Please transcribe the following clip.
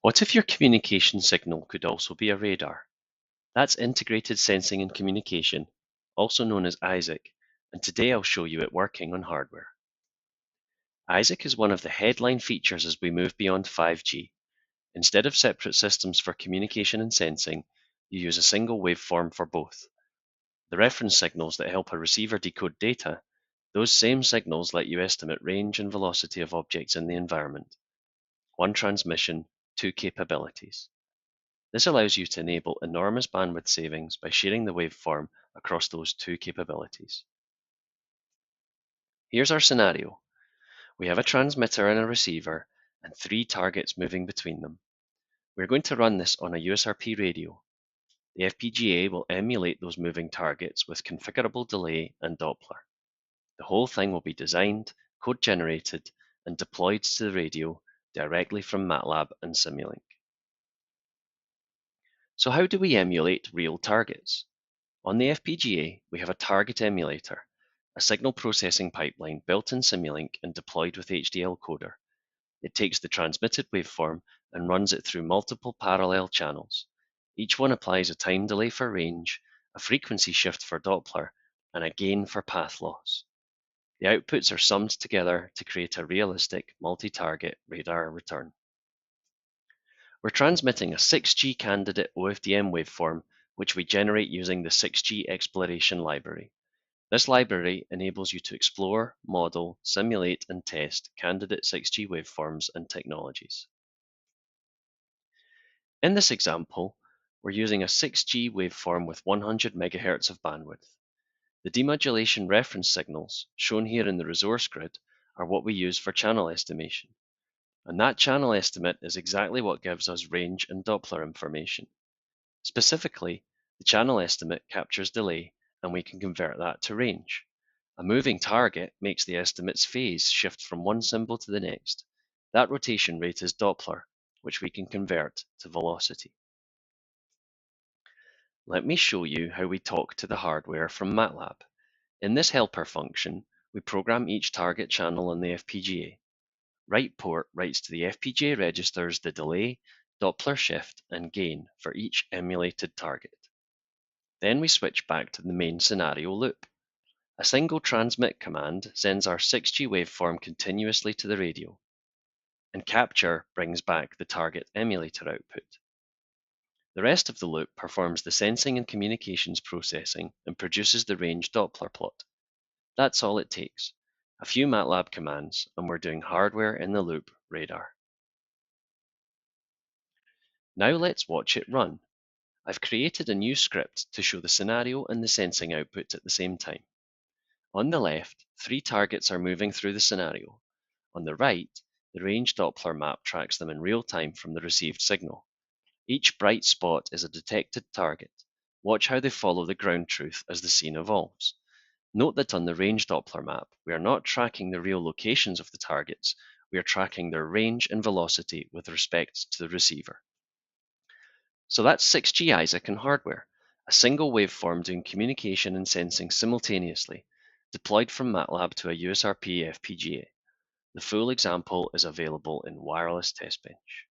What if your communication signal could also be a radar? That's integrated sensing and communication, also known as ISAC, and today I'll show you it working on hardware. ISAC is one of the headline features as we move beyond 5G. Instead of separate systems for communication and sensing, you use a single waveform for both. The reference signals that help a receiver decode data, those same signals let you estimate range and velocity of objects in the environment. One transmission, two capabilities. This allows you to enable enormous bandwidth savings by sharing the waveform across those two capabilities. Here's our scenario. We have a transmitter and a receiver and three targets moving between them. We're going to run this on a USRP radio. The FPGA will emulate those moving targets with configurable delay and Doppler. The whole thing will be designed, code generated, and deployed to the radio directly from MATLAB and Simulink. So how do we emulate real targets? On the FPGA, we have a target emulator, a signal processing pipeline built in Simulink and deployed with HDL coder. It takes the transmitted waveform and runs it through multiple parallel channels. Each one applies a time delay for range, a frequency shift for Doppler, and a gain for path loss. The outputs are summed together to create a realistic multi-target radar return. We're transmitting a 6G candidate OFDM waveform, which we generate using the 6G exploration library. This library enables you to explore, model, simulate, and test candidate 6G waveforms and technologies. In this example, we're using a 6G waveform with 100 MHz of bandwidth. The demodulation reference signals, shown here in the resource grid, are what we use for channel estimation. And that channel estimate is exactly what gives us range and Doppler information. Specifically, the channel estimate captures delay, and we can convert that to range. A moving target makes the estimate's phase shift from one symbol to the next. That rotation rate is Doppler, which we can convert to velocity. Let me show you how we talk to the hardware from MATLAB. In this helper function, we program each target channel on the FPGA. Write port writes to the FPGA registers the delay, Doppler shift, and gain for each emulated target. Then we switch back to the main scenario loop. A single transmit command sends our 6G waveform continuously to the radio, and capture brings back the target emulator output. The rest of the loop performs the sensing and communications processing and produces the range-Doppler plot. That's all it takes. A few MATLAB commands, and we're doing hardware in the loop radar. Now let's watch it run. I've created a new script to show the scenario and the sensing output at the same time. On the left, three targets are moving through the scenario. On the right, the range-Doppler map tracks them in real time from the received signal. Each bright spot is a detected target. Watch how they follow the ground truth as the scene evolves. Note that on the range-Doppler map, we are not tracking the real locations of the targets, we are tracking their range and velocity with respect to the receiver. So that's 6G ISAC and hardware, a single waveform doing communication and sensing simultaneously, deployed from MATLAB to a USRP FPGA. The full example is available in Wireless Testbench.